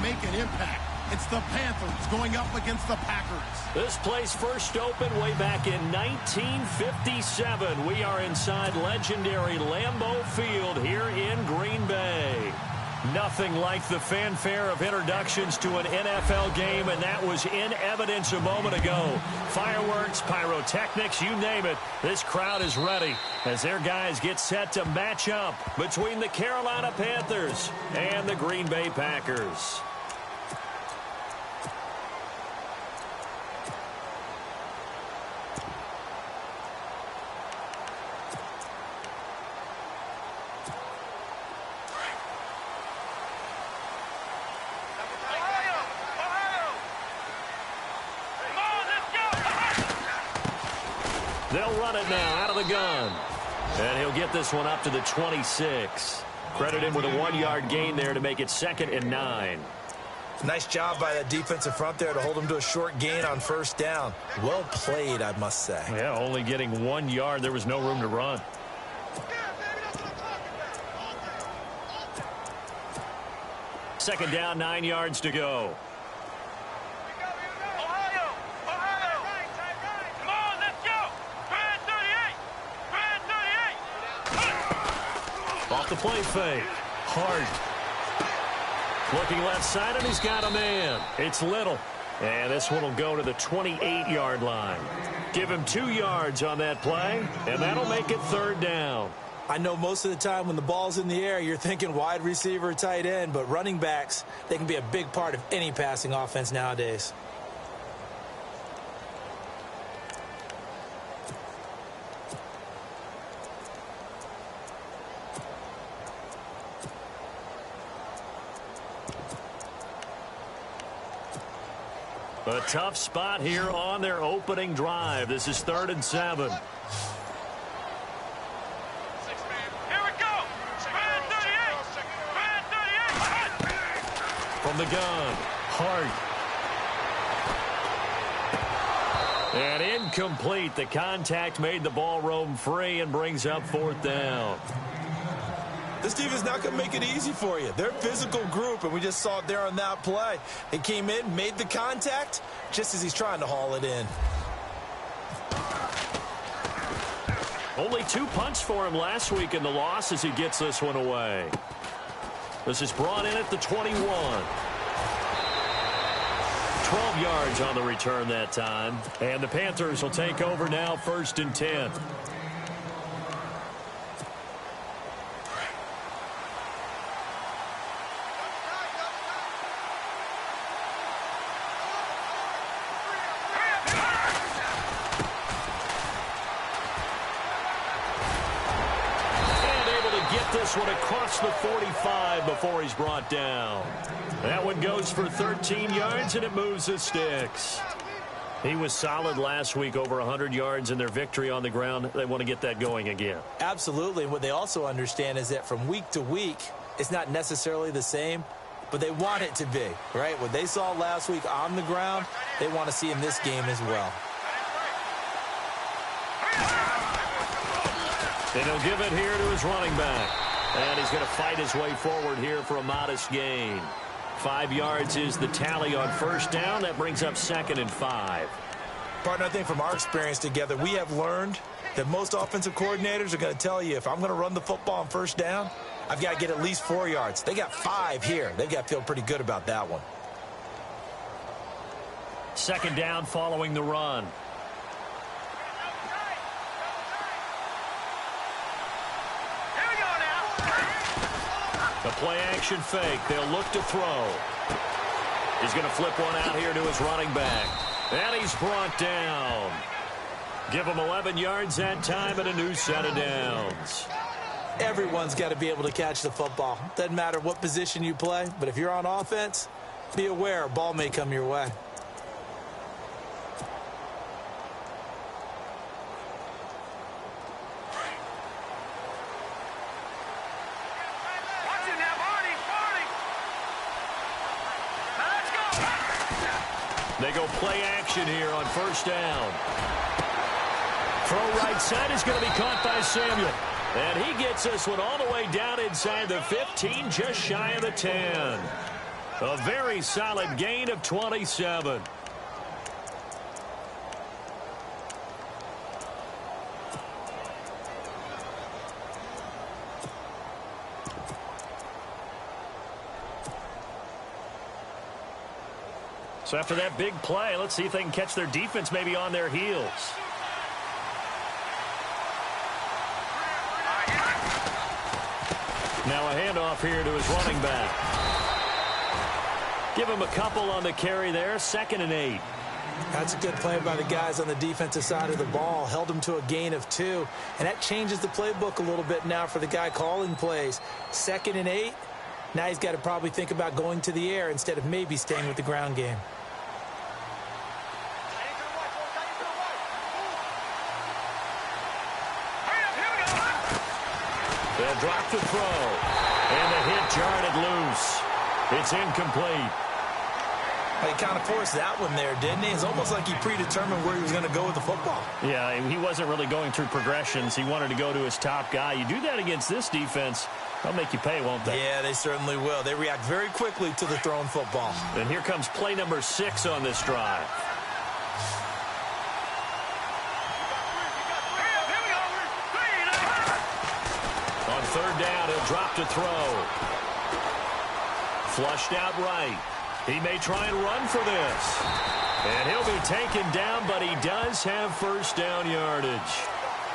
make an impact. It's the Panthers going up against the Packers. This place first opened way back in 1957. We are inside legendary Lambeau Field here in Green Bay. Nothing like the fanfare of introductions to an NFL game, and that was in evidence a moment ago. Fireworks, pyrotechnics, you name it. This crowd is ready as their guys get set to match up between the Carolina Panthers and the Green Bay Packers. They'll run it now out of the gun. And he'll get this one up to the 26. Credit him with a 1-yard gain there to make it 2nd and 9. Nice job by that defensive front there to hold him to a short gain on first down. Well played, I must say. Yeah, only getting 1 yard. There was no room to run. Second down, 9 yards to go. Off the play fake. Hart. Looking left side, and he's got a man. It's Little. And this one will go to the 28-yard line. Give him 2 yards on that play, and that'll make it 3rd down. I know most of the time when the ball's in the air, you're thinking wide receiver, tight end, but running backs, they can be a big part of any passing offense nowadays. A tough spot here on their opening drive. This is 3rd and 7. Here we go. Spread 38. From the gun, Hart. And incomplete. The contact made the ball roam free and brings up 4th down. This team is not going to make it easy for you. They're a physical group, and we just saw it there on that play. They came in, made the contact, just as he's trying to haul it in. Only 2 punts for him last week in the loss as he gets this one away. This is brought in at the 21. 12 yards on the return that time. And the Panthers will take over now, 1st and 10. This one across the 45 before he's brought down. That one goes for 13 yards, and it moves the sticks. He was solid last week, over 100 yards in their victory on the ground. They want to get that going again. Absolutely. What they also understand is that from week to week, it's not necessarily the same, but they want it to be, right? What they saw last week on the ground, they want to see in this game as well. And he'll give it here to his running back. And he's going to fight his way forward here for a modest gain. 5 yards is the tally on first down. That brings up 2nd and 5. Partner, I think from our experience together, we have learned that most offensive coordinators are going to tell you, if I'm going to run the football on first down, I've got to get at least 4 yards. They got 5 here. They've got to feel pretty good about that one. 2nd down following the run. A play-action fake. They'll look to throw. He's going to flip one out here to his running back. And he's brought down. Give him 11 yards that time and a new set of downs. Everyone's got to be able to catch the football. Doesn't matter what position you play, but if you're on offense, be aware a ball may come your way. They go play action here on first down. Throw right side is going to be caught by Samuel. And he gets this one all the way down inside the 15, just shy of the 10. A very solid gain of 27. So after that big play, let's see if they can catch their defense maybe on their heels. Now a handoff here to his running back. Give him a couple on the carry there, 2nd and 8. That's a good play by the guys on the defensive side of the ball. Held him to a gain of 2. And that changes the playbook a little bit now for the guy calling plays. 2nd and 8. Now he's got to probably think about going to the air instead of maybe staying with the ground game. They'll drop the throw. And the hit jarred it loose. It's incomplete. He kind of forced that one there, didn't he? It's almost like he predetermined where he was going to go with the football. Yeah, he wasn't really going through progressions. He wanted to go to his top guy. You do that against this defense, they'll make you pay, won't they? Yeah, they certainly will. They react very quickly to the thrown football. And here comes play number 6 on this drive. On 3rd down, he'll drop to throw. Flushed out right. He may try and run for this. And he'll be taken down, but he does have 1st down yardage.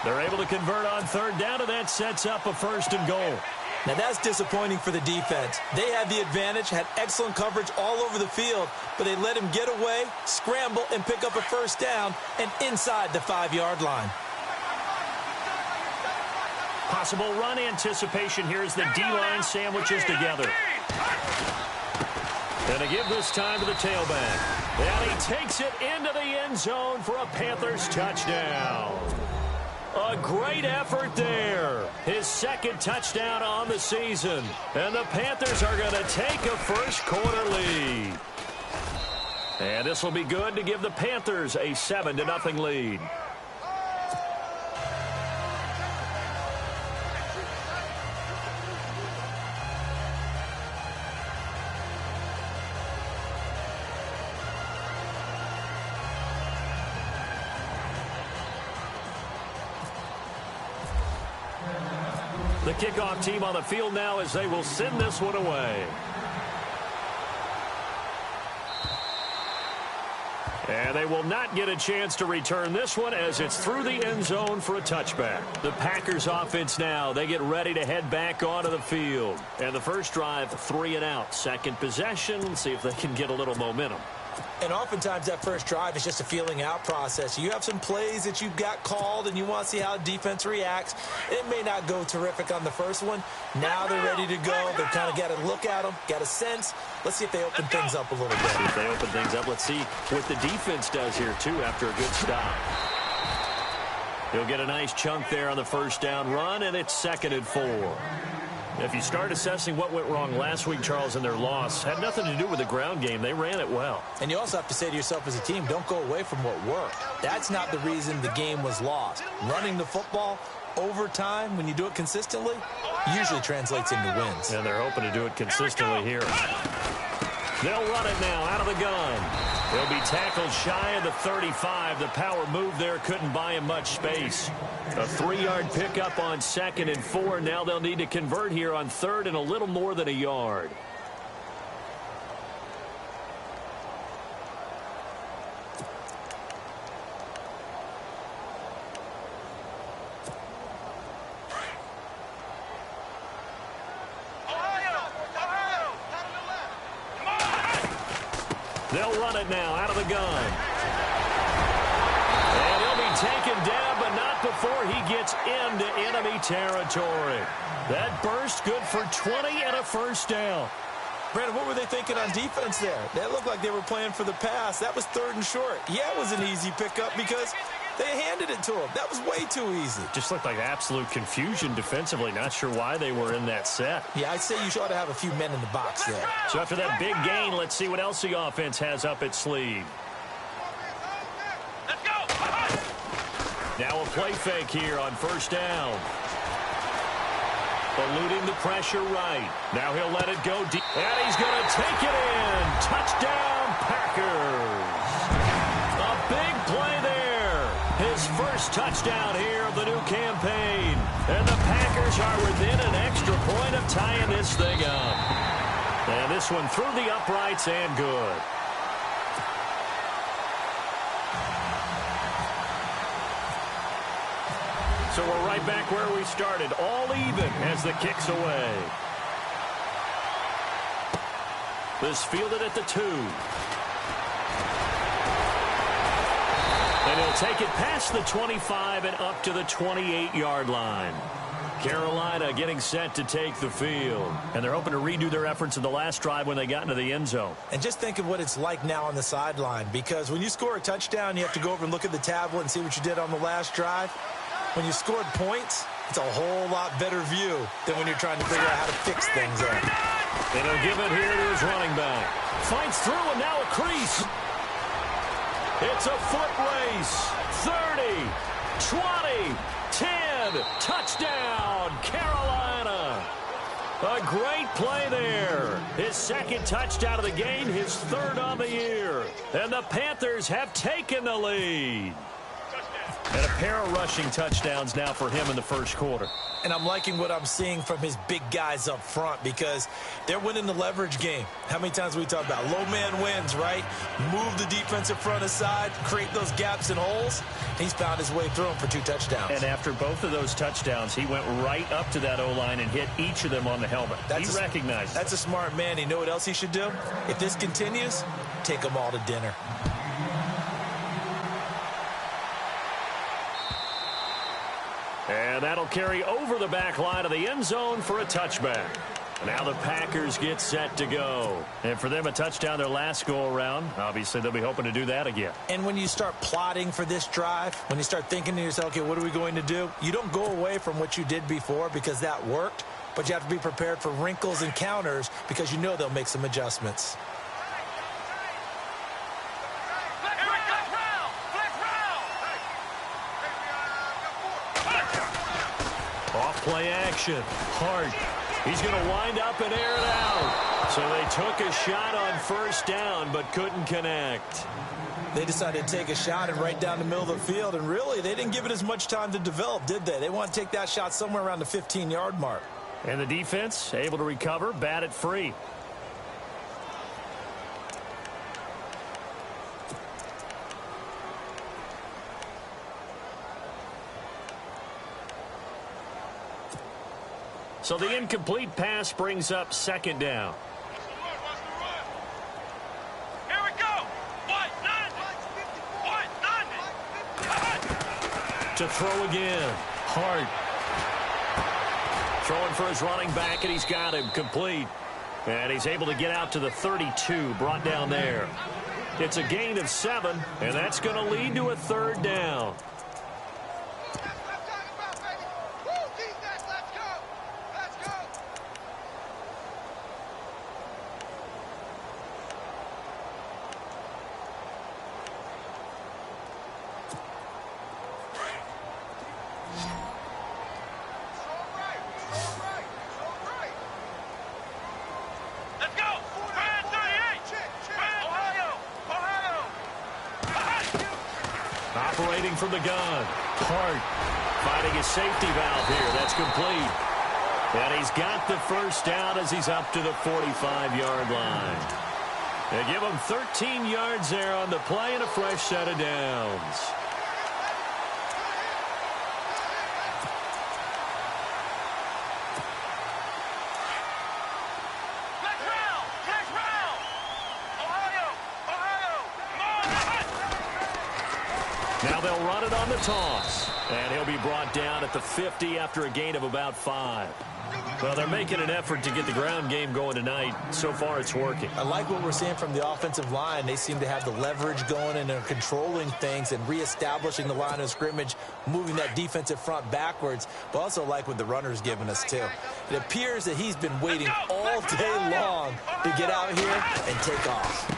They're able to convert on 3rd down, and that sets up a 1st and goal. Now, that's disappointing for the defense. They had the advantage, had excellent coverage all over the field, but they let him get away, scramble, and pick up a 1st down and inside the 5-yard line. Possible run anticipation here as the D-line sandwiches together. And a give this time to the tailback. And he takes it into the end zone for a Panthers touchdown. A great effort there. His 2nd touchdown on the season. And the Panthers are going to take a 1st quarter lead. And this will be good to give the Panthers a 7-0 lead. The kickoff team on the field now as they will send this one away. And they will not get a chance to return this one as it's through the end zone for a touchback. The Packers offense now, they get ready to head back onto the field. And the first drive, 3 and out. 2nd possession, see if they can get a little momentum. And oftentimes that first drive is just a feeling out process. You have some plays that you've got called and you want to see how the defense reacts. It may not go terrific on the first one. Now they're ready to go. They've kind of got to look at them, got a sense. Let's see if they open things up a little bit. See if they open things up. Let's see what the defense does here, too, after a good stop. He'll get a nice chunk there on the 1st down run, and it's 2nd and 4. If you start assessing what went wrong last week, Charles, in their loss, had nothing to do with the ground game. They ran it well. And you also have to say to yourself as a team, don't go away from what worked. That's not the reason the game was lost. Running the football over time, when you do it consistently, usually translates into wins. And they're hoping to do it consistently here. They'll run it now out of the gun. He'll be tackled shy of the 35. The power move there couldn't buy him much space. A 3-yard pickup on 2nd and 4. Now they'll need to convert here on 3rd and a little more than a yard. They'll run it now out of the gun. And he'll be taken down, but not before he gets into enemy territory. That burst good for 20 and a 1st down. Brandon, what were they thinking on defense there? They looked like they were playing for the pass. That was 3rd and short. Yeah, it was an easy pickup because they handed it to him. That was way too easy. Just looked like absolute confusion defensively. Not sure why they were in that set. Yeah, I'd say you ought to have a few men in the box there. So after that big gain, let's see what else the offense has up its sleeve. Let's go. Now a play fake here on 1st down. Eluding the pressure right. Now he'll let it go deep. And he's going to take it in. Touchdown, Packers. A big play there. His first touchdown here of the new campaign. And the Packers are within an extra point of tying this thing up. And this one through the uprights and good. So we're right back where we started, all even as the kick's away. This fielded at the 2. And he'll take it past the 25 and up to the 28-yard line. Carolina getting set to take the field. And they're hoping to redo their efforts in the last drive when they got into the end zone. And just think of what it's like now on the sideline, because when you score a touchdown, you have to go over and look at the tablet and see what you did on the last drive. When you scored points, it's a whole lot better view than when you're trying to figure out how to fix things up. And he'll give it here to his running back. Fights through and now a crease. It's a foot race. 30, 20, 10. Touchdown, Carolina. A great play there. His second touchdown of the game, his third on the year. And the Panthers have taken the lead. And a pair of rushing touchdowns now for him in the first quarter. And I'm liking what I'm seeing from his big guys up front, because they're winning the leverage game. How many times we talk about low man wins, right? Move the defensive front aside, create those gaps and holes. He's found his way through them for 2 touchdowns. And after both of those touchdowns, he went right up to that O-line and hit each of them on the helmet. He recognized it. That's a smart man. You know what else he should do? If this continues, take them all to dinner. And that'll carry over the back line of the end zone for a touchback. Now the Packers get set to go. And for them, a touchdown their last go-around. Obviously, they'll be hoping to do that again. And when you start plotting for this drive, when you start thinking to yourself, okay, what are we going to do? You don't go away from what you did before because that worked, but you have to be prepared for wrinkles and counters because you know they'll make some adjustments. Play action. Hart. He's going to wind up and air it out. So they took a shot on first down but couldn't connect. They decided to take a shot and right down the middle of the field, and really they didn't give it as much time to develop, did they? They want to take that shot somewhere around the 15-yard mark. And the defense able to recover, bat it free. So the incomplete pass brings up second down. Here we go. To throw again. Hart. Throwing for his running back, and he's got him complete. And he's able to get out to the 32, brought down there. It's a gain of 7, and that's going to lead to a third down. Operating from the gun. Hart finding his safety valve here. That's complete. And he's got the first down as he's up to the 45-yard line. They give him 13 yards there on the play and a fresh set of downs. Now they'll run it on the toss. And he'll be brought down at the 50 after a gain of about 5. Well, they're making an effort to get the ground game going tonight. So far, it's working. I like what we're seeing from the offensive line. They seem to have the leverage going, and they're controlling things and reestablishing the line of scrimmage, moving that defensive front backwards. But also like what the runner's giving us, too. It appears that he's been waiting all day long to get out here and take off.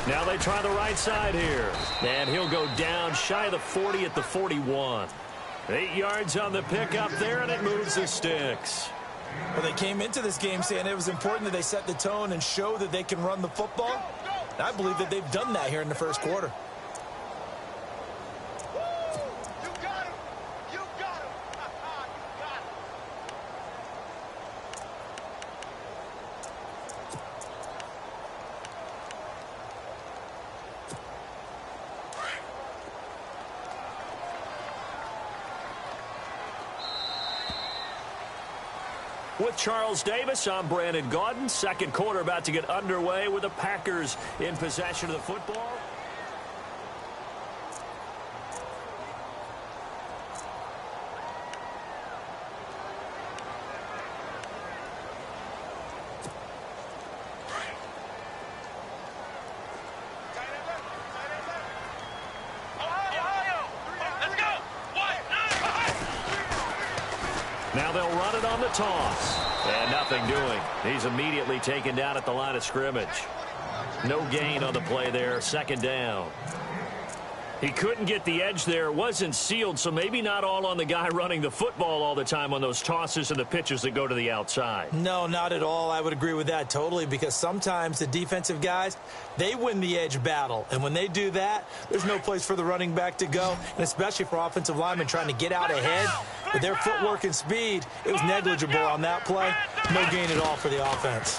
Now they try the right side here. And he'll go down shy of the 40 at the 41. 8 yards on the pickup there, and it moves the sticks. Well, they came into this game saying it was important that they set the tone and show that they can run the football. And I believe that they've done that here in the first quarter. With Charles Davis, I'm Brandon Gaudin. Second quarter about to get underway with the Packers in possession of the football. Now they'll run it on the toss. And nothing doing. He's immediately taken down at the line of scrimmage. No gain on the play there. Second down. He couldn't get the edge there. It wasn't sealed, so maybe not all on the guy running the football all the time on those tosses and the pitches that go to the outside. No, not at all. I would agree with that totally, because sometimes the defensive guys, they win the edge battle. And when they do that, there's no place for the running back to go, and especially for offensive linemen trying to get out ahead. With their footwork and speed, it was negligible on that play. No gain at all for the offense.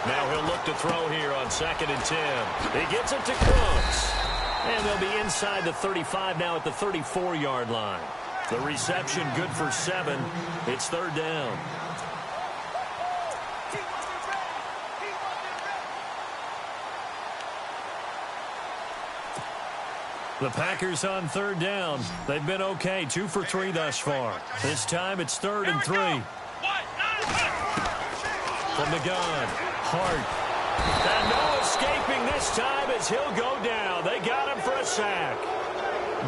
Now he'll look to throw here on 2nd and 10. He gets it to Cooks. And they'll be inside the 35 now at the 34-yard line. The reception good for 7. It's third down. The Packers on third down. They've been okay, 2 for 3 thus far. This time it's 3rd and 3. From the gun, Hart. And no escaping this time as he'll go down. They got him for a sack.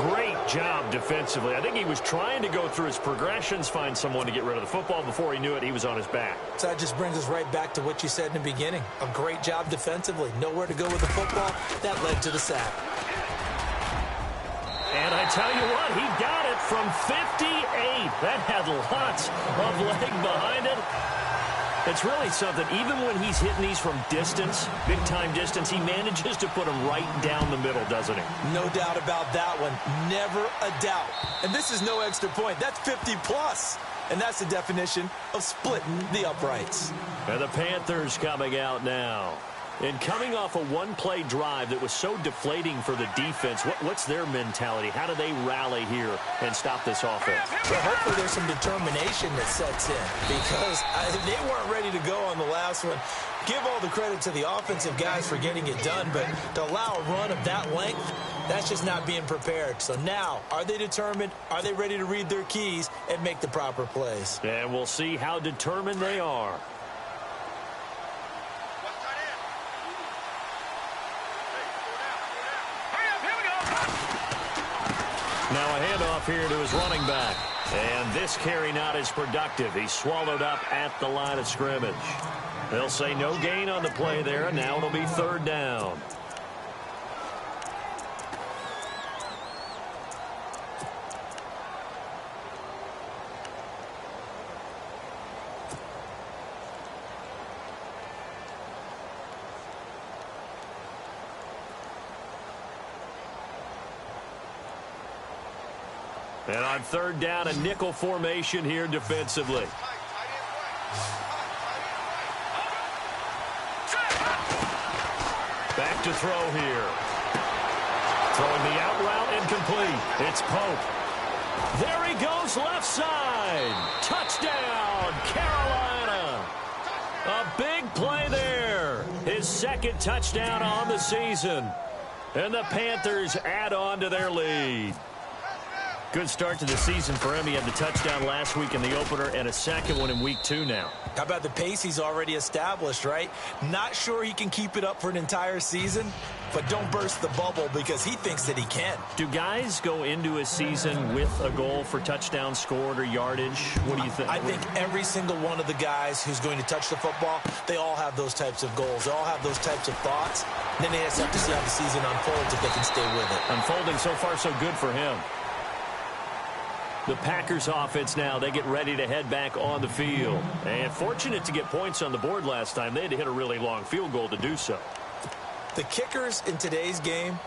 Great job defensively. I think he was trying to go through his progressions, find someone to get rid of the football. Before he knew it, he was on his back. So that just brings us right back to what you said in the beginning. A great job defensively. Nowhere to go with the football. That led to the sack. And I tell you what, he got it from 58. That had lots of leg behind it. It's really something. Even when he's hitting these from distance, big-time distance, he manages to put them right down the middle, doesn't he? No doubt about that one. Never a doubt. And this is no extra point. That's 50-plus. And that's the definition of splitting the uprights. And the Panthers coming out now. And coming off a one-play drive that was so deflating for the defense, what's their mentality? How do they rally here and stop this offense? Well, hopefully there's some determination that sets in, because they weren't ready to go on the last one. Give all the credit to the offensive guys for getting it done, but to allow a run of that length, that's just not being prepared. So now, are they determined? Are they ready to read their keys and make the proper plays? And we'll see how determined they are. Now a handoff here to his running back. And this carry not as productive. He's swallowed up at the line of scrimmage. They'll say no gain on the play there, and now it'll be third down. And on third down, a nickel formation here defensively. Back to throw here. Throwing the out route incomplete. It's Pope. There he goes left side. Touchdown, Carolina. A big play there. His second touchdown on the season. And the Panthers add on to their lead. Good start to the season for him. He had the touchdown last week in the opener and a second one in week 2 now. How about the pace he's already established, right? Not sure he can keep it up for an entire season, but don't burst the bubble because he thinks that he can. Do guys go into a season with a goal for touchdowns scored or yardage? What do you think? I think every single one of the guys who's going to touch the football, they all have those types of goals. They all have those types of thoughts. And then they just have to see how the season unfolds if they can stay with it. Unfolding so far so good for him. The Packers offense now, they get ready to head back on the field. And fortunate to get points on the board last time. They had to hit a really long field goal to do so. The kickers in today's game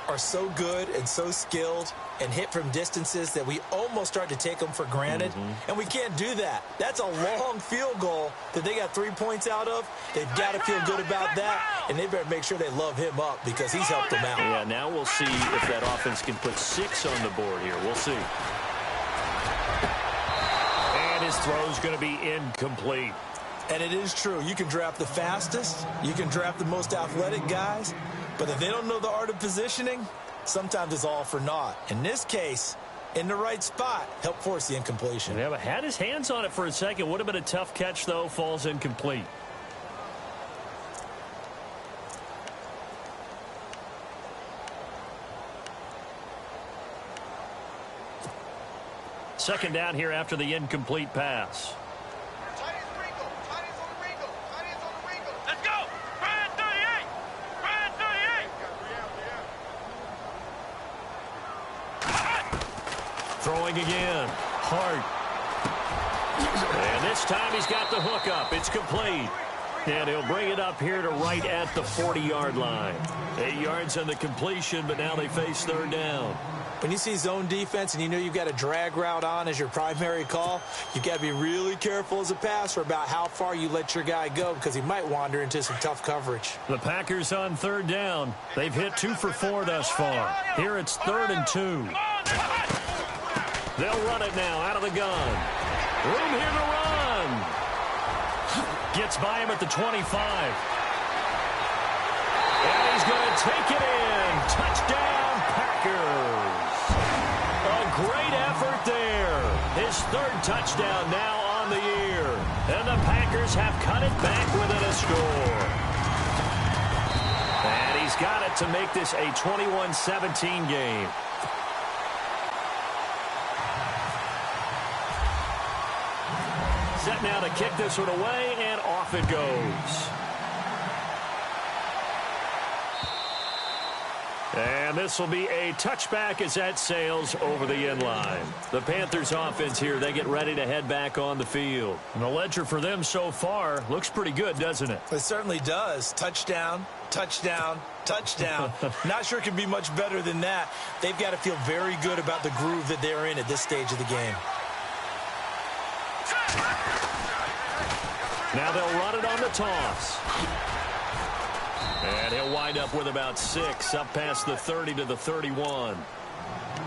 are so good and so skilled and hit from distances that we almost start to take them for granted. And we can't do that. That's a long field goal that they got 3 points out of. They've got to feel good about that, and they better make sure they love him up because he's helped them out. Yeah, now we'll see if that offense can put 6 on the board here. We'll see. And his throw's going to be incomplete. And it is true. You can draft the fastest. You can draft the most athletic guys. But if they don't know the art of positioning, sometimes it's all for naught. In this case, in the right spot, help force the incompletion. Yeah, but had his hands on it for a second. Would have been a tough catch, though. Falls incomplete. Second down here after the incomplete pass. Let's go! Brian 38! Brian 38! Throwing again. Hart. And this time he's got the hook up. It's complete. And he'll bring it up here to right at the 40-yard line. 8 yards on the completion, but now they face third down. When you see zone defense and you know you've got a drag route on as your primary call, you've got to be really careful as a passer about how far you let your guy go because he might wander into some tough coverage. The Packers on third down. They've hit 2 for 4 thus far. Here it's 3rd and 2. They'll run it now out of the gun. Room here to run. Gets by him at the 25. And he's going to take it in. Touchdown, Packers. A great effort there. His 3rd touchdown now on the year. And the Packers have cut it back within a score. And he's got it to make this a 21-17 game. Set now to kick this one away, and off it goes. And this will be a touchback as that sails over the end line. The Panthers offense here, they get ready to head back on the field. And the ledger for them so far looks pretty good, doesn't it? It certainly does. Touchdown, touchdown, touchdown. Not sure it can be much better than that. They've got to feel very good about the groove that they're in at this stage of the game. Now they'll run it on the toss. And he'll wind up with about 6 up past the 30 to the 31.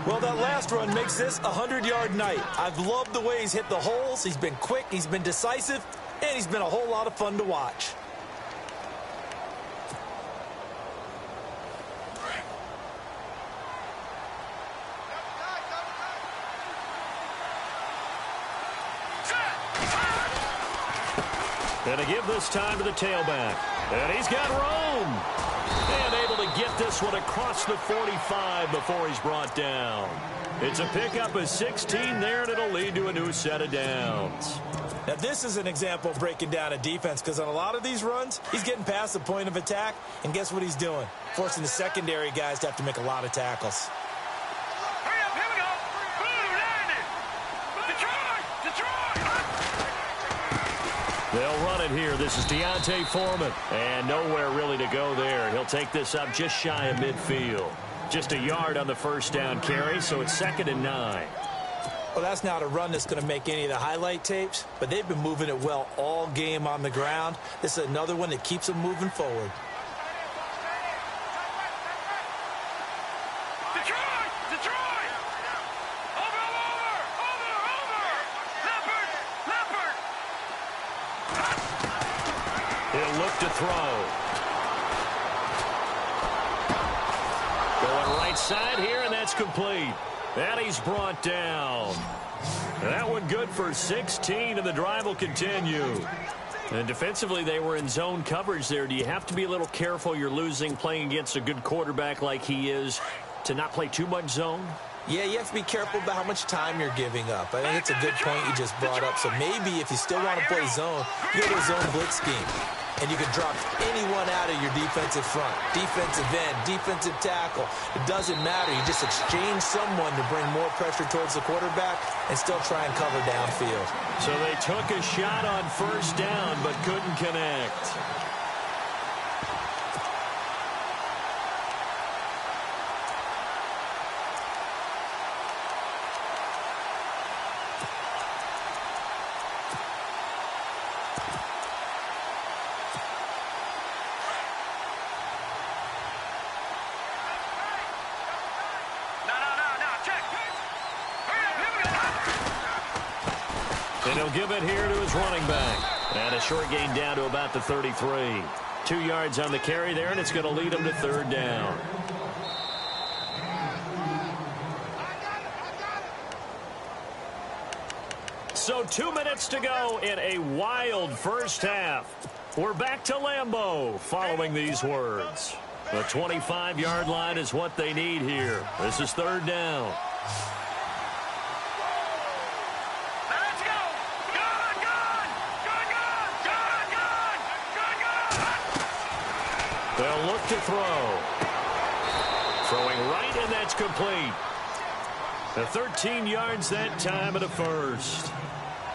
Well, that last run makes this a 100-yard night. I've loved the way he's hit the holes. He's been quick, he's been decisive, and he's been a whole lot of fun to watch. And to give this time to the tailback. And he's got room. And able to get this one across the 45 before he's brought down. It's a pickup of 16 there, and it'll lead to a new set of downs. Now, this is an example of breaking down a defense because on a lot of these runs, he's getting past the point of attack, and guess what he's doing? Forcing the secondary guys to have to make a lot of tackles. Hurry up, here we go! Boom, landed! Detroit! Detroit! They'll run it here. This is Deontay Foreman. And nowhere really to go there. He'll take this up just shy of midfield. Just a yard on the first down carry, so it's 2nd and 9. Well, that's not a run that's going to make any of the highlight tapes, but they've been moving it well all game on the ground. This is another one that keeps them moving forward. Detroit! Detroit! Over! Leopard! He'll look to throw. Going right side here, and that's complete. And he's brought down. That one good for 16, and the drive will continue. And defensively, they were in zone coverage there. Do you have to be a little careful? You're losing playing against a good quarterback like he is to not play too much zone? Yeah, you have to be careful about how much time you're giving up. I think it's a good point you just brought up. So maybe if you still want to play zone, you go to a zone blitz scheme. and you can drop anyone out of your defensive front. Defensive end, defensive tackle. It doesn't matter. You just exchange someone to bring more pressure towards the quarterback and still try and cover downfield. So they took a shot on first down but couldn't connect. And he'll give it here to his running back. And a short gain down to about the 33. 2 yards on the carry there, and it's going to lead him to third down. So 2 minutes to go in a wild first half. We're back to Lambeau following these words. The 25-yard line is what they need here. This is third down. They'll look to throw. Throwing right, and that's complete. The 13 yards that time of the first.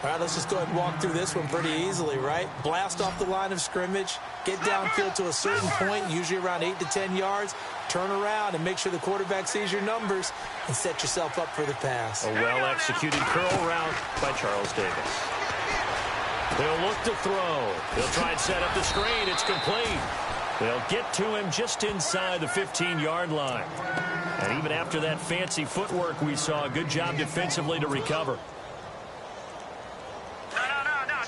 All right, let's just go ahead and walk through this one pretty easily, right? Blast off the line of scrimmage, get downfield to a certain point, usually around 8 to 10 yards, turn around and make sure the quarterback sees your numbers and set yourself up for the pass. A well-executed curl route by Charles Davis. They'll look to throw. They'll try and set up the screen. It's complete. They'll get to him just inside the 15-yard line. And even after that fancy footwork we saw, a good job defensively to recover. No,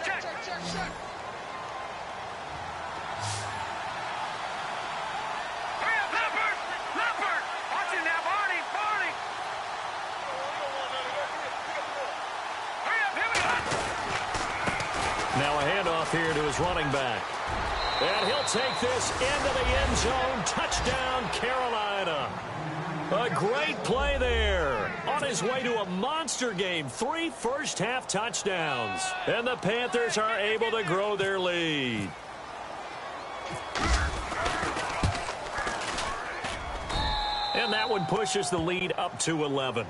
check. Hurry up, Leopard! Watch it now, Barney! Hurry up, here we go! Now a handoff here to his running back. And he'll take this into the end zone. Touchdown, Carolina. A great play there. On his way to a monster game. 3 first-half touchdowns. And the Panthers are able to grow their lead. And that one pushes the lead up to 11.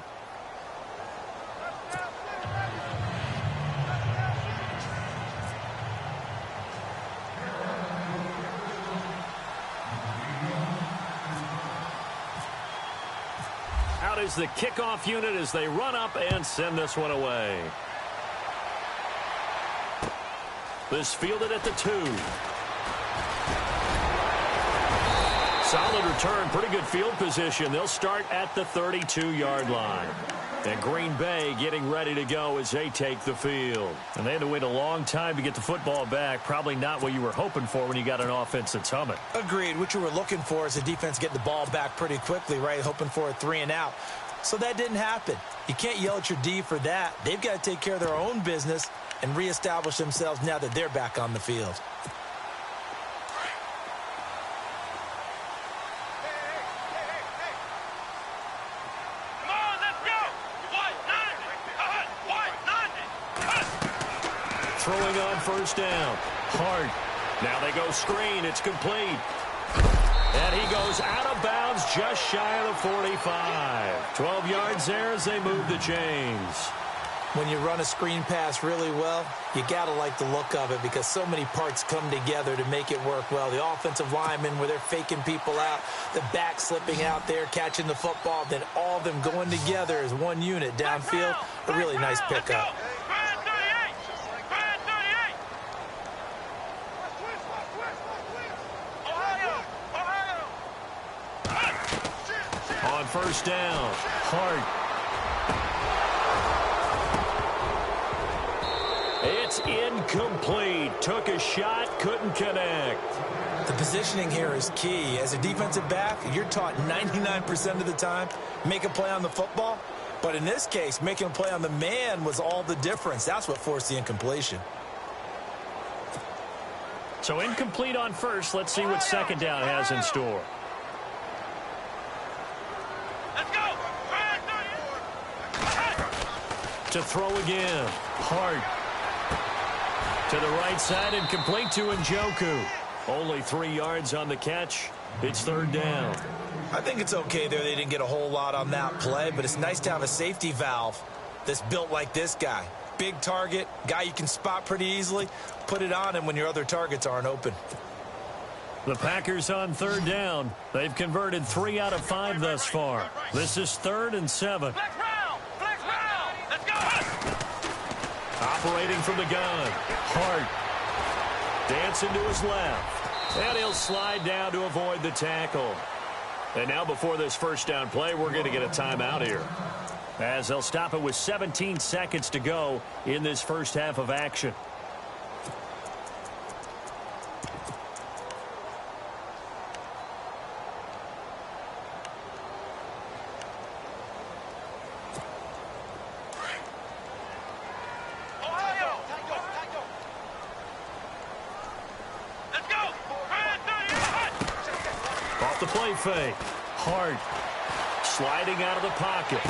Out is the kickoff unit as they run up and send this one away. This fielded at the 2. Solid return, pretty good field position. They'll start at the 32-yard line. And Green Bay getting ready to go as they take the field. And they had to wait a long time to get the football back. Probably not what you were hoping for when you got an offense that's humming. Agreed. What you were looking for is the defense getting the ball back pretty quickly, right? Hoping for a 3-and-out. So that didn't happen. You can't yell at your D for that. They've got to take care of their own business and reestablish themselves now that they're back on the field. Throwing on first down. Hart. Now they go screen. It's complete. And he goes out of bounds just shy of the 45. 12 yards there as they move the chains. When you run a screen pass really well, you got to like the look of it because so many parts come together to make it work well. The offensive linemen where they're faking people out, the back slipping out there, catching the football, then all of them going together as one unit downfield. A really nice pickup. On first down, Hart. It's incomplete. Took a shot, couldn't connect. The positioning here is key. As a defensive back, you're taught 99% of the time, make a play on the football. But in this case, making a play on the man was all the difference. That's what forced the incompletion. So incomplete on first. Let's see what second down has in store. To throw again. Hart. To the right side and complete to Njoku. Only 3 yards on the catch. It's third down. I think it's okay there. They didn't get a whole lot on that play, but it's nice to have a safety valve that's built like this guy. Big target, guy you can spot pretty easily. Put it on him when your other targets aren't open. The Packers on third down. They've converted 3 out of 5 thus far. This is 3rd and 7. Flex round. Flex round. Let's go. Operating from the gun. Hart. Dancing to his left. And he'll slide down to avoid the tackle. And now before this first down play, we're going to get a timeout here, as they'll stop it with 17 seconds to go in this first half of action. Let's go. Off the play fake. Hart sliding out of the pocket.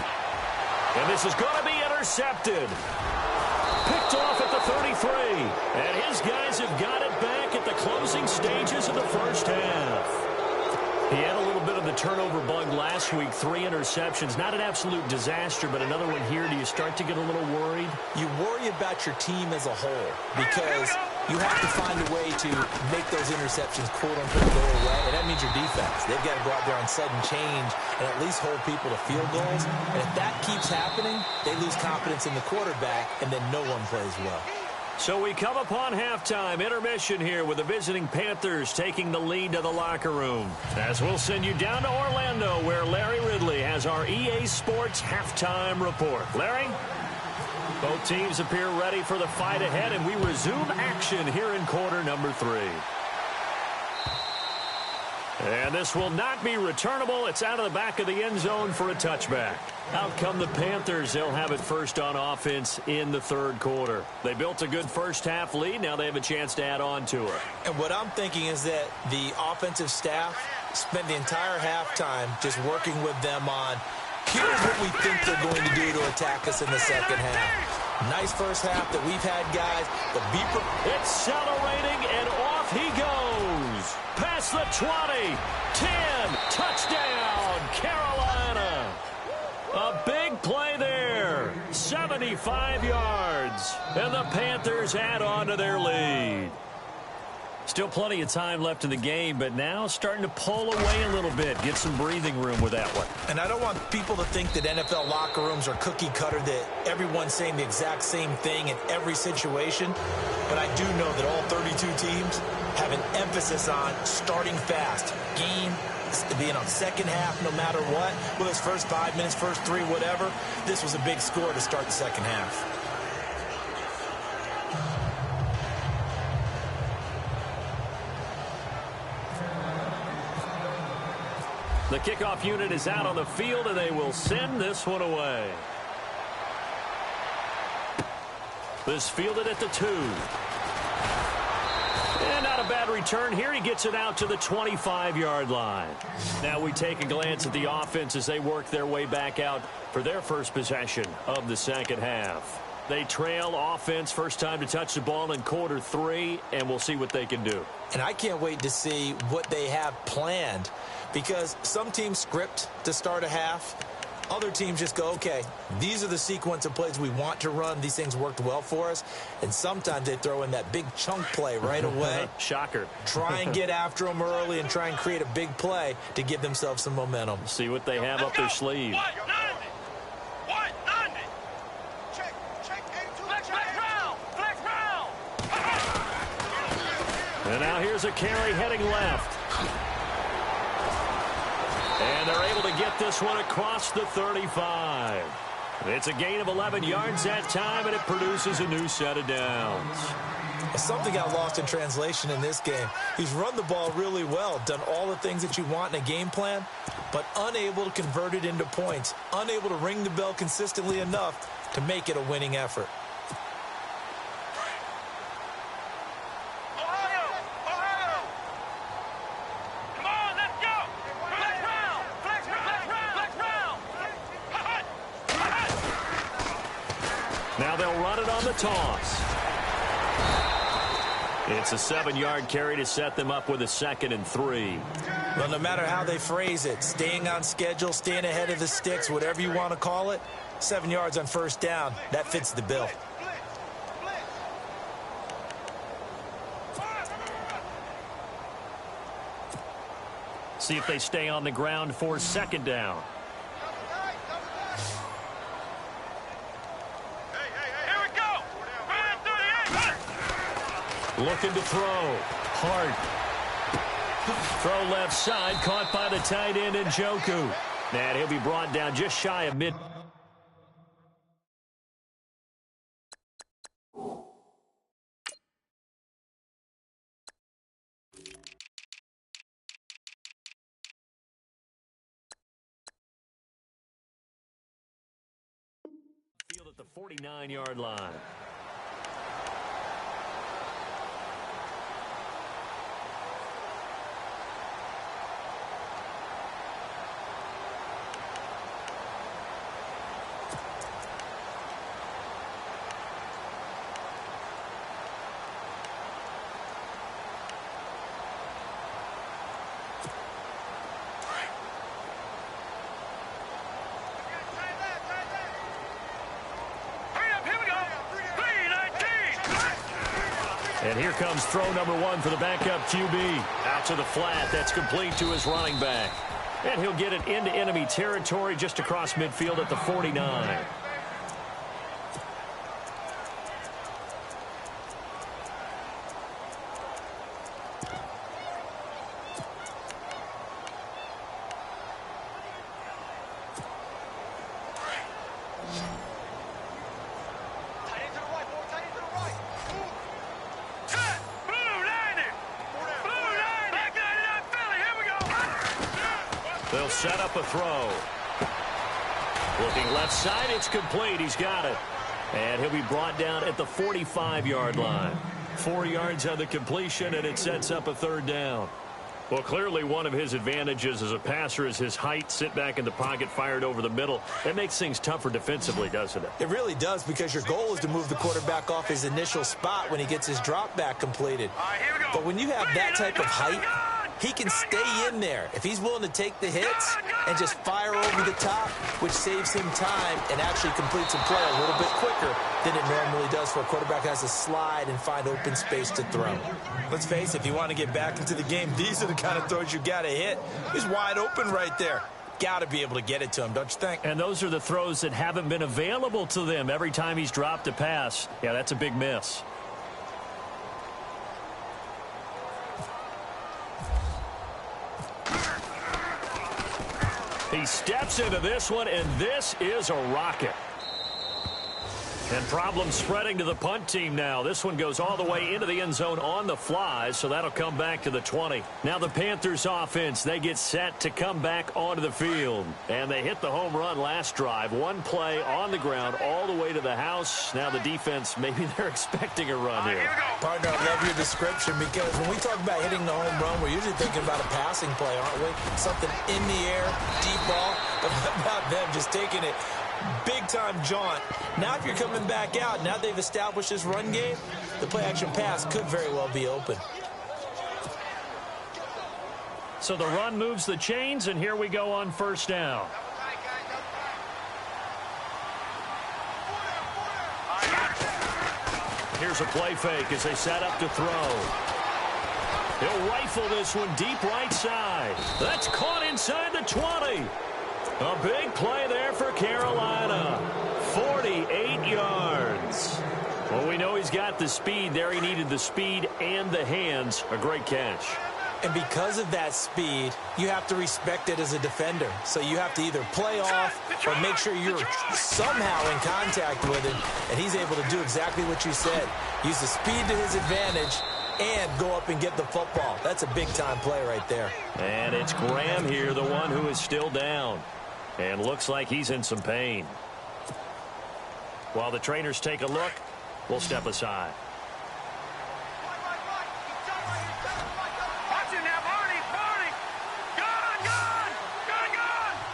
And this is going to be intercepted. Picked off at the 33. And his guys have got it back at the closing stages of the first half. He had a little bit of the turnover bug last week. 3 interceptions. Not an absolute disaster, but another one here. Do you start to get a little worried? You worry about your team as a whole because you have to find a way to make those interceptions, quote-unquote, go away, and that means your defense. They've got to go out there on sudden change and at least hold people to field goals. And if that keeps happening, they lose confidence in the quarterback, and then no one plays well. So we come upon halftime intermission here with the visiting Panthers taking the lead to the locker room. As we'll send you down to Orlando, where Larry Ridley has our EA Sports halftime report. Larry? Both teams appear ready for the fight ahead, and we resume action here in quarter number 3. And this will not be returnable. It's out of the back of the end zone for a touchback. Out come the Panthers. They'll have it first on offense in the third quarter. They built a good first half lead. Now they have a chance to add on to it. And what I'm thinking is that the offensive staff spent the entire halftime just working with them on, here's what we think they're going to do to attack us in the second half. Nice first half that we've had, guys. The beeper. Accelerating, and off he goes. Past the 20. 10. Touchdown, Carolina. A big play there. 75 yards. And the Panthers add on to their lead. Still plenty of time left in the game, but now starting to pull away a little bit. Get some breathing room with that one. And I don't want people to think that NFL locker rooms are cookie cutter, that everyone's saying the exact same thing in every situation. But I do know that all 32 teams have an emphasis on starting fast. Game being on second half no matter what. Whether it's first 5 minutes, first 3, whatever. This was a big score to start the second half. The kickoff unit is out on the field, and they will send this one away. This fielded at the 2. And not a bad return here. He gets it out to the 25-yard line. Now we take a glance at the offense as they work their way back out for their first possession of the second half. They trail offense, first time to touch the ball in quarter 3, and we'll see what they can do. And I can't wait to see what they have planned, because some teams script to start a half. Other teams just go, okay, these are the sequence of plays we want to run. These things worked well for us. And sometimes they throw in that big chunk play right away. Shocker. Try and get after them early and try and create a big play to give themselves some momentum. See what they have up their sleeve. And now here's a carry heading left. And they're able to get this one across the 35. It's a gain of 11 yards that time, and it produces a new set of downs. Something got lost in translation in this game. He's run the ball really well, done all the things that you want in a game plan, but unable to convert it into points, unable to ring the bell consistently enough to make it a winning effort. Now they'll run it on the toss. It's a 7-yard carry to set them up with a 2nd and 3. Well, no matter how they phrase it, staying on schedule, staying ahead of the sticks, whatever you want to call it, 7 yards on first down, that fits the bill. See if they stay on the ground for 2nd down. Here we go. Looking to throw. Hard. Throw left side, caught by the tight end Njoku. And he'll be brought down just shy of mid. Field at the 49-yard line. And here comes throw number 1 for the backup QB. Out to the flat. That's complete to his running back. And he'll get it into enemy territory just across midfield at the 49. They'll set up a throw. Looking left side, it's complete. He's got it. And he'll be brought down at the 45-yard line. 4 yards on the completion, and it sets up a 3rd down. Well, clearly one of his advantages as a passer is his height. Sit back in the pocket, fired over the middle. That makes things tougher defensively, doesn't it? It really does, because your goal is to move the quarterback off his initial spot when he gets his drop back completed. But when you have that type of height, he can stay in there if he's willing to take the hits and just fire over the top, which saves him time and actually completes a play a little bit quicker than it normally does for a quarterback who has to slide and find open space to throw. Let's face it, if you want to get back into the game, these are the kind of throws you got to hit. He's wide open right there. Got to be able to get it to him, don't you think? And those are the throws that haven't been available to them every time he's dropped a pass. Yeah, that's a big miss. He steps into this one, and this is a rocket. And problems spreading to the punt team now. This one goes all the way into the end zone on the fly, so that'll come back to the 20. Now the Panthers offense, they get set to come back onto the field. And they hit the home run last drive. One play on the ground all the way to the house. Now the defense, maybe they're expecting a run here. Partner, I love your description, because when we talk about hitting the home run, we're usually thinking about a passing play, aren't we? Something in the air, deep ball. But how about them just taking it big-time jaunt? Now if you're coming back out, now they've established this run game, the play-action pass could very well be open. So the run moves the chains, and here we go on 1st down. Here's a play fake as they set up to throw. He'll rifle this one deep right side. That's caught inside the 20. A big play there for Carolina. 48 yards. Well, we know he's got the speed there. He needed the speed and the hands. A great catch. And because of that speed, you have to respect it as a defender. So you have to either play off or make sure you're somehow in contact with him. And he's able to do exactly what you said. Use the speed to his advantage and go up and get the football. That's a big-time play right there. And it's Graham here, the one who is still down. And looks like he's in some pain. While the trainers take a look, we'll step aside. Watch it now, Barney, Barney. Gone.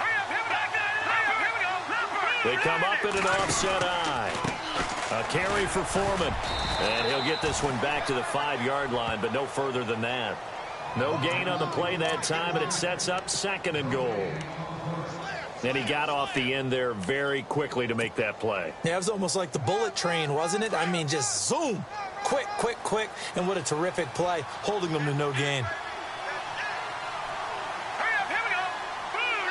Hurry up, hit back there. Here we go. They come up in an offset eye. A carry for Foreman. And he'll get this one back to the 5-yard line, but no further than that. No gain on the play that time, and it sets up 2nd and goal. And he got off the end there very quickly to make that play. Yeah, it was almost like the bullet train, wasn't it? I mean, just zoom. Quick, quick, quick. And what a terrific play, holding them to no gain. Hurry up, here we go. Boom,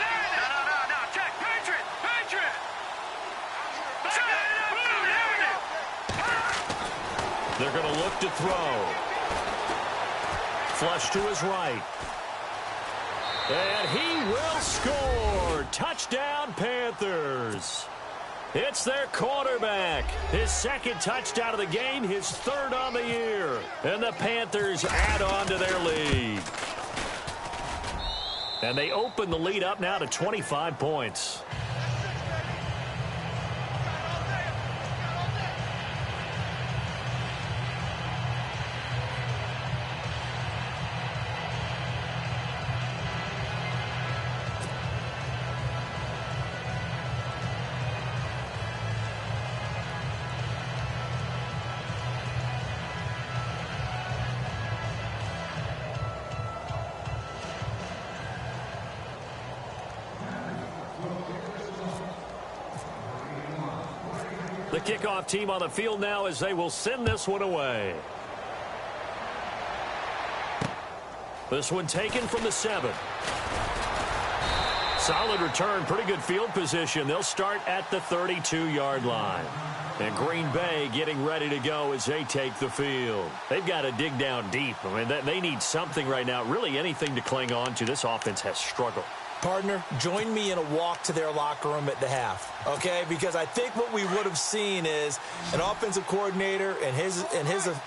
no, check, Patriot. Boom, They're going to look to throw. Flush to his right. And he will score. Touchdown, Panthers. It's their quarterback. His 2nd touchdown of the game, his 3rd on the year. And the Panthers add on to their lead. And they open the lead up now to 25 points. The kickoff team on the field now as they will send this one away. This one taken from the 7. Solid return, pretty good field position. They'll start at the 32-yard line. And Green Bay getting ready to go as they take the field. They've got to dig down deep. I mean, they need something right now, really anything to cling on to. This offense has struggled. Partner, join me in a walk to their locker room at the half, okay? Because I think what we would have seen is an offensive coordinator and his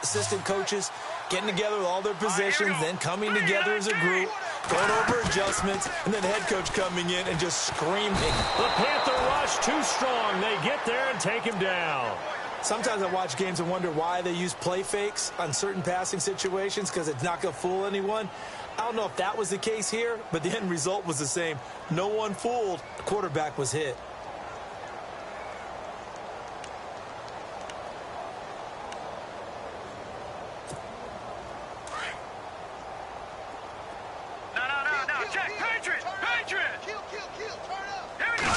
assistant coaches getting together with all their positions, then coming together as a group, going over adjustments, and then the head coach coming in and just screaming. The Panther rush too strong. They get there and take him down. Sometimes I watch games and wonder why they use play fakes on certain passing situations, because it's not going to fool anyone. I don't know if that was the case here, but the end result was the same. No one fooled. The quarterback was hit. No, check, Patriot. Kill, turn up. Here we go.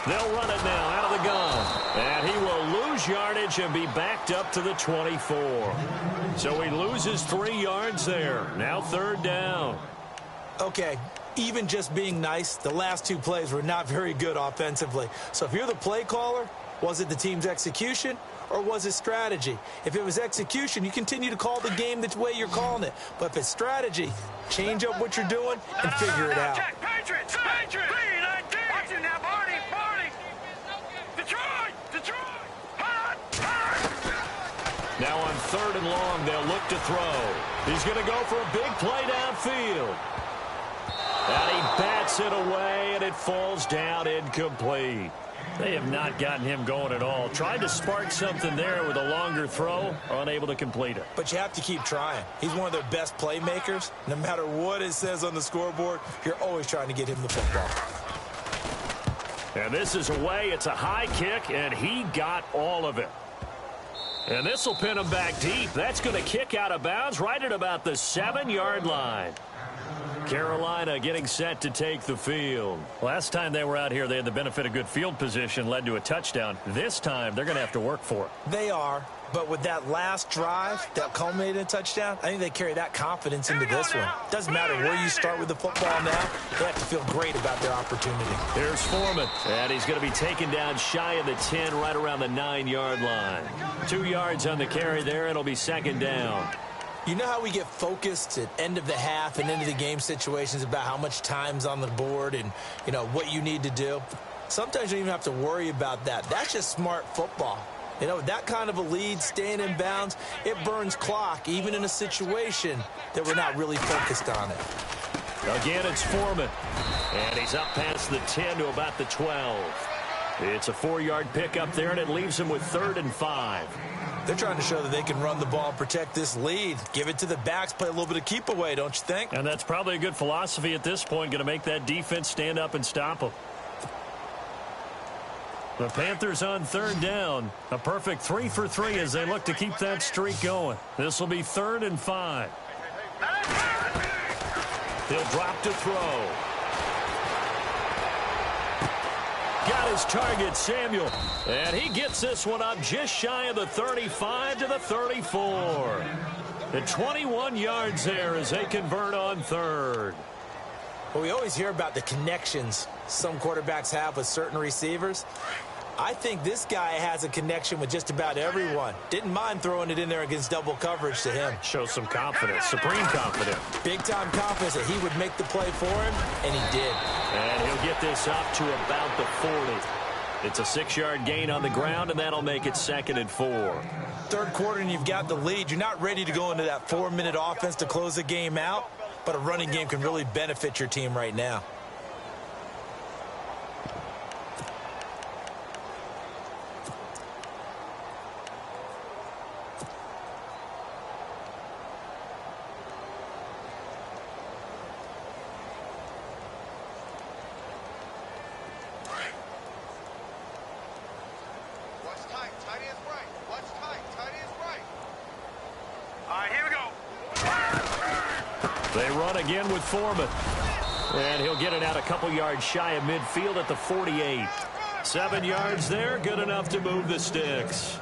They'll run it now out of the gun. And he will lose yardage and be backed up to the 24. So he loses 3 yards there. Now 3rd down. Okay, even just being nice, the last 2 plays were not very good offensively. So if you're the play caller, was it the team's execution or was it strategy? If it was execution, you continue to call the game the way you're calling it. But if it's strategy, change up what you're doing and figure it out. Check, Patriots. Watch him now, Barney. Detroit. Now on 3rd and long, they'll look to throw. He's going to go for a big play downfield. And he bats it away, and it falls down incomplete. They have not gotten him going at all. Tried to spark something there with a longer throw, unable to complete it. But you have to keep trying. He's one of their best playmakers. No matter what it says on the scoreboard, you're always trying to get him the football. And this is away. It's a high kick, and he got all of it. And this will pin him back deep. That's going to kick out of bounds right at about the 7-yard line. Carolina getting set to take the field. Last time they were out here, they had the benefit of good field position, led to a touchdown. This time, they're going to have to work for it. They are, but with that last drive that culminated in a touchdown, I think they carry that confidence into this one. Doesn't matter where you start with the football now, they have to feel great about their opportunity. Here's Foreman, and he's going to be taken down shy of the 10, right around the 9-yard line. 2 yards on the carry there. It'll be 2nd down. You know how we get focused at end of the half and into the game situations about how much time's on the board and, you know, what you need to do? Sometimes you don't even have to worry about that. That's just smart football. You know, that kind of a lead, staying in bounds, it burns clock, even in a situation that we're not really focused on it. Again, it's Foreman. And he's up past the 10 to about the 12. It's a 4-yard pickup there, and it leaves him with 3rd and 5. They're trying to show that they can run the ball and protect this lead. Give it to the backs, play a little bit of keep away, don't you think? And that's probably a good philosophy at this point, going to make that defense stand up and stop them. The Panthers on third down. A perfect 3 for 3 as they look to keep that streak going. This will be 3rd and 5. He'll drop to throw. Got his target, Samuel. And he gets this one up just shy of the 35 to the 34. And 21 yards there as they convert on third. Well, we always hear about the connections some quarterbacks have with certain receivers. I think this guy has a connection with just about everyone. Didn't mind throwing it in there against double coverage to him. Shows some confidence, supreme confidence. Big-time confidence that he would make the play for him, and he did. And he'll get this up to about the 40. It's a 6-yard gain on the ground, and that'll make it 2nd and 4. Third quarter, and you've got the lead. You're not ready to go into that 4-minute offense to close the game out, but a running game can really benefit your team right now. Again with Foreman. And he'll get it out a couple yards shy of midfield at the 48. 7 yards there, good enough to move the sticks.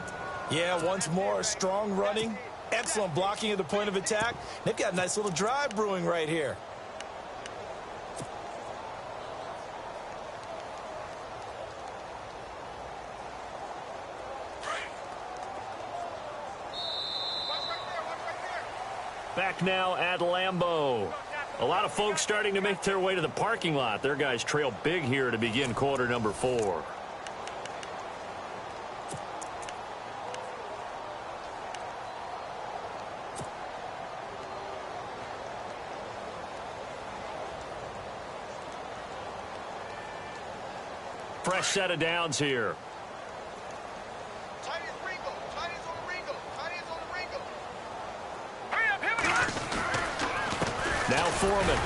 Yeah, once more, strong running, excellent blocking at the point of attack. They've got a nice little drive brewing right here. Back now at Lambeau. A lot of folks starting to make their way to the parking lot. Their guys trail big here to begin quarter number 4. Fresh set of downs here. Now Foreman.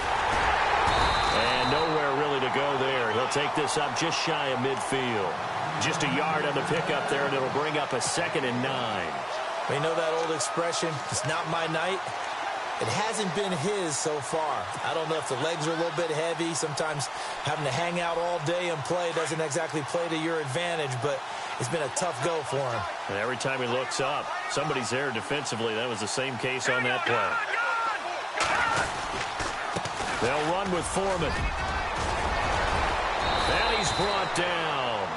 And nowhere really to go there. He'll take this up just shy of midfield. Just a yard on the pickup there, and it'll bring up a 2nd and 9. We know that old expression, it's not my night. It hasn't been his so far. I don't know if the legs are a little bit heavy. Sometimes having to hang out all day and play doesn't exactly play to your advantage, but it's been a tough go for him. And every time he looks up, somebody's there defensively. That was the same case on that play. They'll run with Foreman. And he's brought down.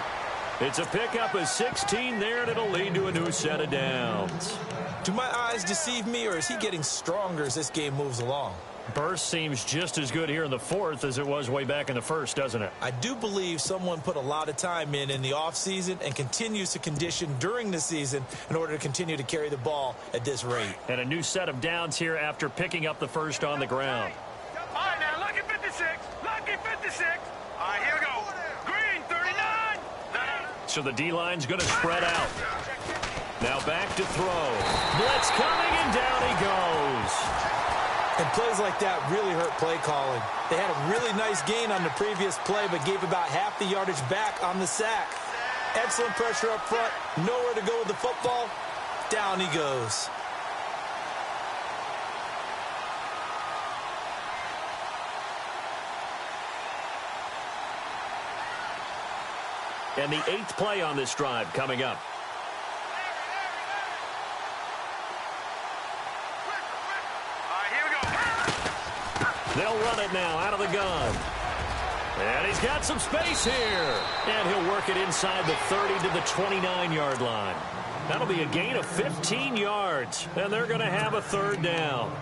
It's a pickup of 16 there, and it'll lead to a new set of downs. Do my eyes deceive me, or is he getting stronger as this game moves along? Burst seems just as good here in the 4th as it was way back in the 1st, doesn't it? I do believe someone put a lot of time in the offseason and continues to condition during the season in order to continue to carry the ball at this rate. And a new set of downs here after picking up the first on the ground. All right, now, lucky 56. Lucky 56. All right, here we go. Green, 39. So the D-line's going to spread out. Now back to throw. Blitz coming, and down he goes. And plays like that really hurt play calling. They had a really nice gain on the previous play, but gave about half the yardage back on the sack. Excellent pressure up front. Nowhere to go with the football. Down he goes. And the 8th play on this drive coming up. They'll run it now out of the gun. And he's got some space here. And he'll work it inside the 30 to the 29-yard line. That'll be a gain of 15 yards. And they're going to have a 3rd down.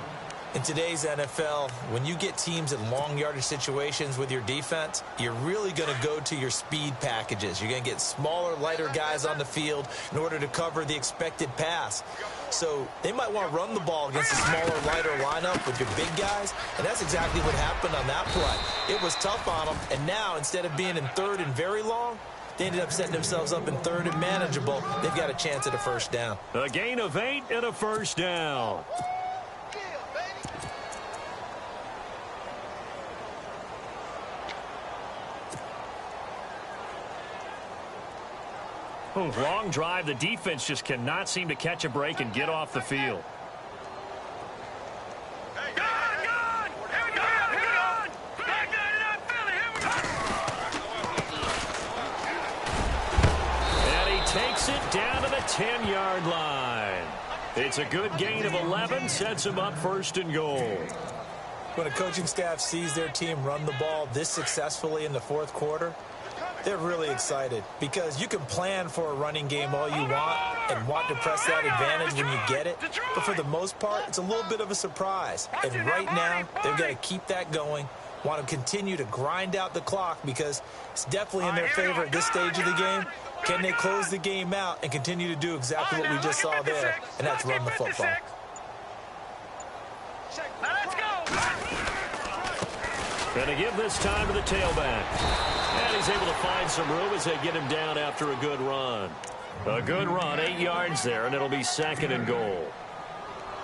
In today's NFL, when you get teams in long yardage situations with your defense, you're really going to go to your speed packages. You're going to get smaller, lighter guys on the field in order to cover the expected pass. So they might want to run the ball against a smaller, lighter lineup with your big guys, and that's exactly what happened on that play. It was tough on them, and now instead of being in 3rd and very long, they ended up setting themselves up in 3rd and manageable. They've got a chance at a 1st down. A gain of 8 and a 1st down. Long drive. The defense just cannot seem to catch a break and get off the field. And he takes it down to the 10-yard line. It's a good gain of 11, sets him up first and goal. When a coaching staff sees their team run the ball this successfully in the fourth quarter, they're really excited because you can plan for a running game all you want and want to press that advantage when you get it. But for the most part, it's a little bit of a surprise. And right now, they've got to keep that going, want to continue to grind out the clock because it's definitely in their favor at this stage of the game. Can they close the game out and continue to do exactly what we just saw there, and that's run the football. Let's go. Going to give this time to the tailback. And he's able to find some room as they get him down after a good run. A good run, 8 yards there, and it'll be second and goal.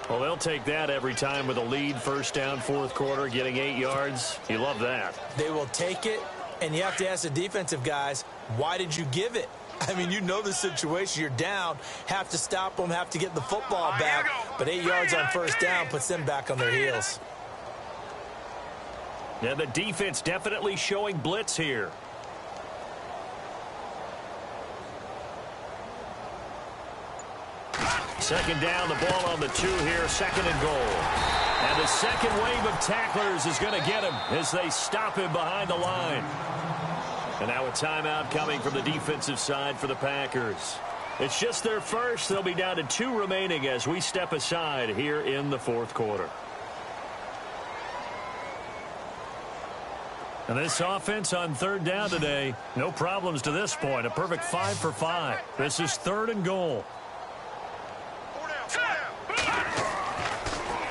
Well, they'll take that every time with a lead, first down, fourth quarter, getting 8 yards. You love that. They will take it, and you have to ask the defensive guys, why did you give it? I mean, you know the situation. You're down, have to stop them, have to get the football back. But 8 yards on first down puts them back on their heels. And the defense definitely showing blitz here. Second down, the ball on the 2 here, second and goal. And the second wave of tacklers is going to get him as they stop him behind the line. And now a timeout coming from the defensive side for the Packers. It's just their first. They'll be down to 2 remaining as we step aside here in the fourth quarter. And this offense on third down today, no problems to this point. A perfect 5 for 5. This is third and goal.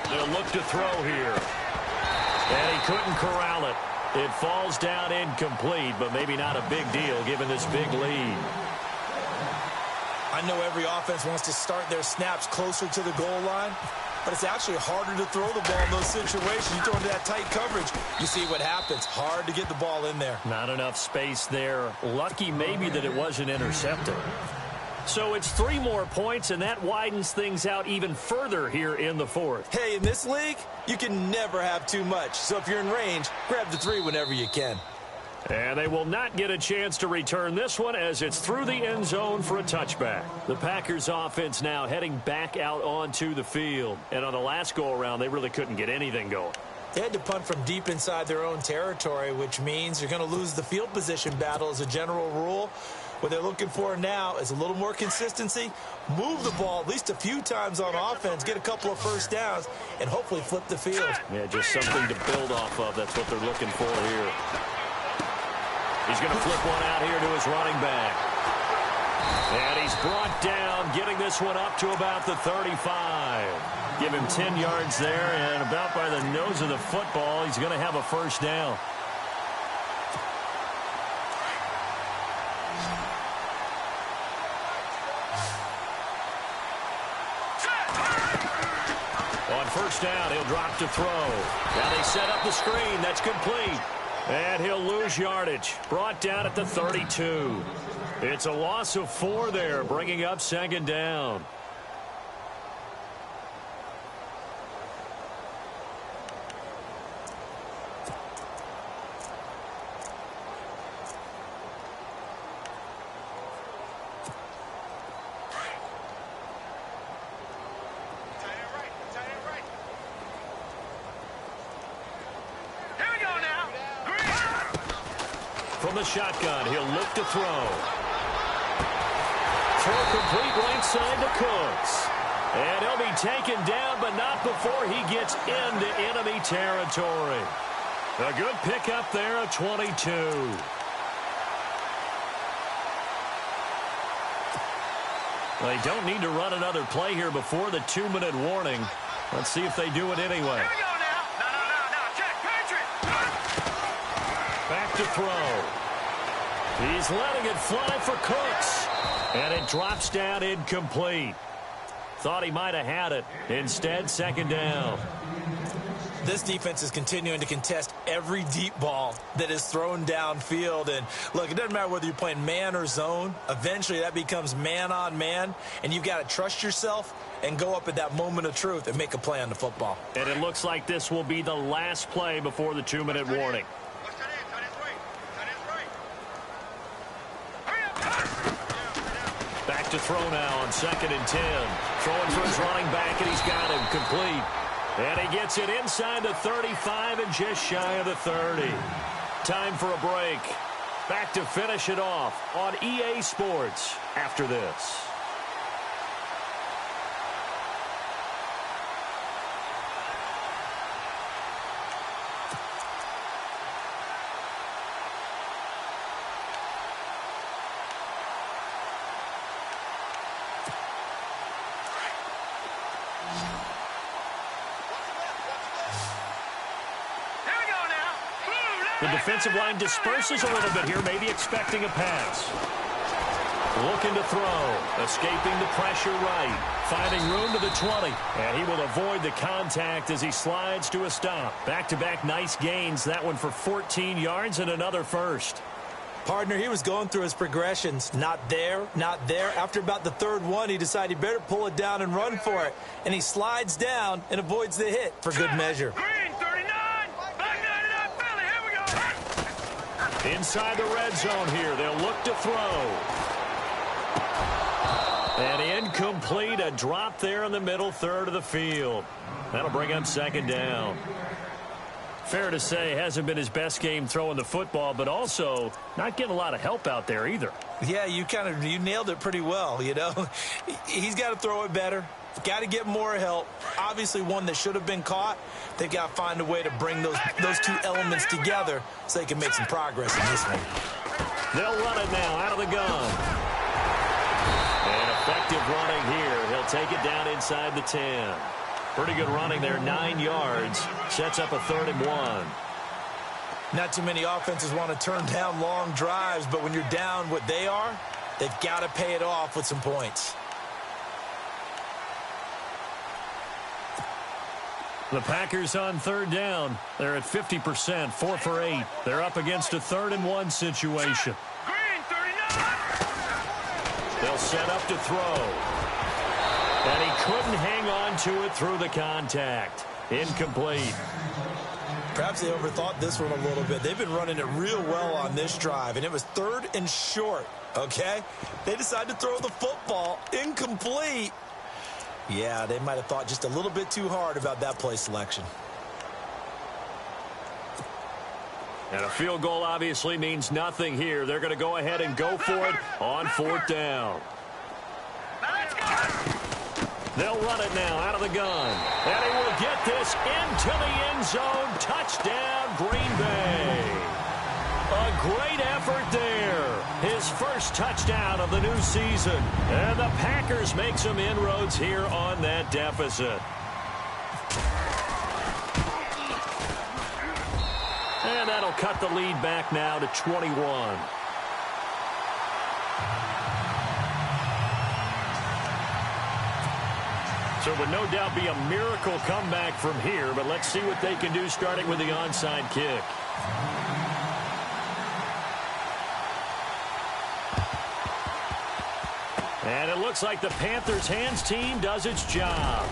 They'll look to throw here. And he couldn't corral it. It falls down incomplete, but maybe not a big deal given this big lead. I know every offense wants to start their snaps closer to the goal line, but it's actually harder to throw the ball in those situations. You throw into that tight coverage, you see what happens. Hard to get the ball in there. Not enough space there. Lucky maybe that it wasn't intercepted. So it's 3 more points, and that widens things out even further here in the fourth. Hey, in this league, you can never have too much. So if you're in range, grab the 3 whenever you can. And they will not get a chance to return this one as it's through the end zone for a touchback. The Packers offense now heading back out onto the field. And on the last go-around, they really couldn't get anything going. They had to punt from deep inside their own territory, which means you're going to lose the field position battle as a general rule. What they're looking for now is a little more consistency, move the ball at least a few times on offense, get a couple of first downs, and hopefully flip the field. Yeah, just something to build off of. That's what they're looking for here. He's going to flip one out here to his running back. And he's brought down, getting this one up to about the 35. Give him 10 yards there, and about by the nose of the football, he's going to have a first down. On first down, he'll drop to throw. Now they set up the screen. That's complete. And he'll lose yardage. Brought down at the 32. It's a loss of 4 there, bringing up second down. From the shotgun, he'll look to throw. Throw complete right side to Cooks. And he'll be taken down, but not before he gets into enemy territory. A good pickup there at 22. Well, they don't need to run another play here before the 2-minute warning. Let's see if they do it anyway. Here we go now. No. Check, Patrick. Back to throw. He's letting it fly for Cooks. And it drops down incomplete. Thought he might have had it. Instead, second down. this defense is continuing to contest every deep ball that is thrown downfield. And, look, it doesn't matter whether you're playing man or zone. Eventually, that becomes man on man, and you've got to trust yourself and go up at that moment of truth and make a play on the football. And it looks like this will be the last play before the 2-minute warning. Back to throw now on 2nd and 10. Throwing for his running back, and he's got him complete. And he gets it inside the 35 and just shy of the 30. Time for a break. Back to finish it off on EA Sports after this. The defensive line disperses a little bit here, maybe expecting a pass. Looking to throw, escaping the pressure right, finding room to the 20, and he will avoid the contact as he slides to a stop. Back-to-back nice gains, that one for 14 yards and another first. Partner, he was going through his progressions. Not there, not there. After about the third one, he decided he better pull it down and run for it. And he slides down and avoids the hit for good measure. Green, 39. Back 99, Philly. Here we go. Inside the red zone here, they'll look to throw. And incomplete, a drop there in the middle third of the field. That'll bring up 2nd down. Fair to say, hasn't been his best game throwing the football, but also not getting a lot of help out there either. Yeah, you nailed it pretty well, you know. He's got to throw it better. Got to get more help. Obviously one that should have been caught. They've got to find a way to bring those two elements together so they can make some progress in this one. They'll run it now out of the gun. And effective running here. He'll take it down inside the 10. Pretty good running there, 9 yards. Sets up a 3rd and 1. Not too many offenses want to turn down long drives, but when you're down what they are, they've got to pay it off with some points. The Packers on 3rd down. They're at 50%, 4 for 8. They're up against a 3rd and 1 situation. Green, 39. They'll set up to throw. And he couldn't hang on to it through the contact. Incomplete. Perhaps they overthought this one a little bit. They've been running it real well on this drive, and it was 3rd and short, okay? They decided to throw the football. Incomplete. Yeah, they might have thought just a little bit too hard about that play selection. And a field goal obviously means nothing here. They're going to go ahead and go for it on 4th down. They'll run it now out of the gun. And he will get this into the end zone. Touchdown, Green Bay. A great effort there. His first touchdown of the new season. And the Packers make some inroads here on that deficit. And that'll cut the lead back now to 21. So it would no doubt be a miracle comeback from here, but let's see what they can do starting with the onside kick. And it looks like the Panthers' hands team does its job.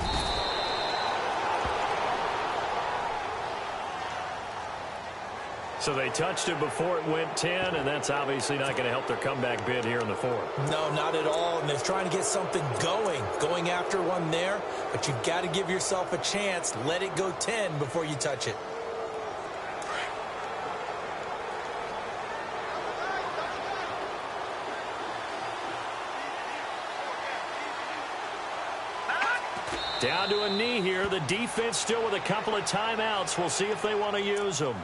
So they touched it before it went 10, and that's obviously not going to help their comeback bid here in the 4th. No, not at all, and they're trying to get something going after one there, but you've got to give yourself a chance. Let it go 10 before you touch it. Down to a knee here. The defense still with a couple of timeouts. We'll see if they want to use them.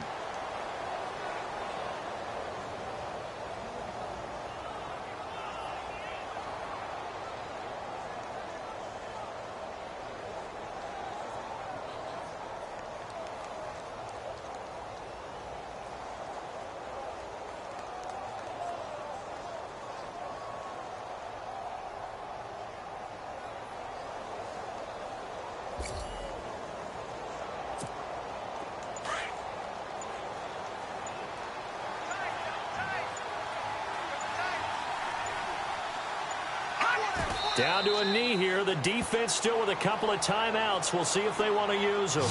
Down to a knee here. The defense still with a couple of timeouts. We'll see if they want to use them.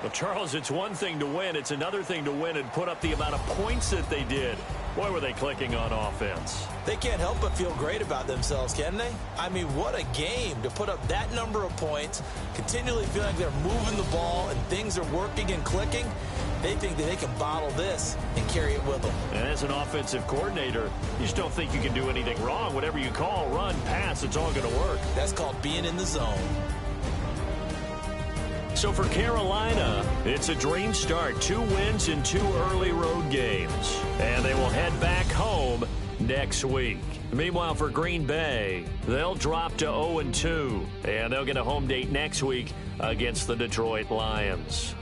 Well, Charles, it's one thing to win. It's another thing to win and put up the amount of points that they did. Boy, were they clicking on offense. They can't help but feel great about themselves, can they? I mean, what a game to put up that number of points, continually feeling like they're moving the ball and things are working and clicking. They think that they can bottle this and carry it with them. And as an offensive coordinator, you just don't think you can do anything wrong. Whatever you call, run, pass, it's all going to work. That's called being in the zone. So for Carolina, it's a dream start. 2 wins in 2 early road games. And they will head back home next week. Meanwhile, for Green Bay, they'll drop to 0-2. And they'll get a home date next week against the Detroit Lions.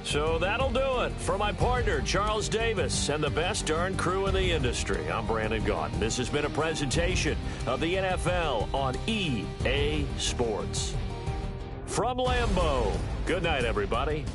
So that'll do it for my partner, Charles Davis, and the best darn crew in the industry. I'm Brandon Gaudin. This has been a presentation of the NFL on EA Sports. From Lambeau, good night, everybody.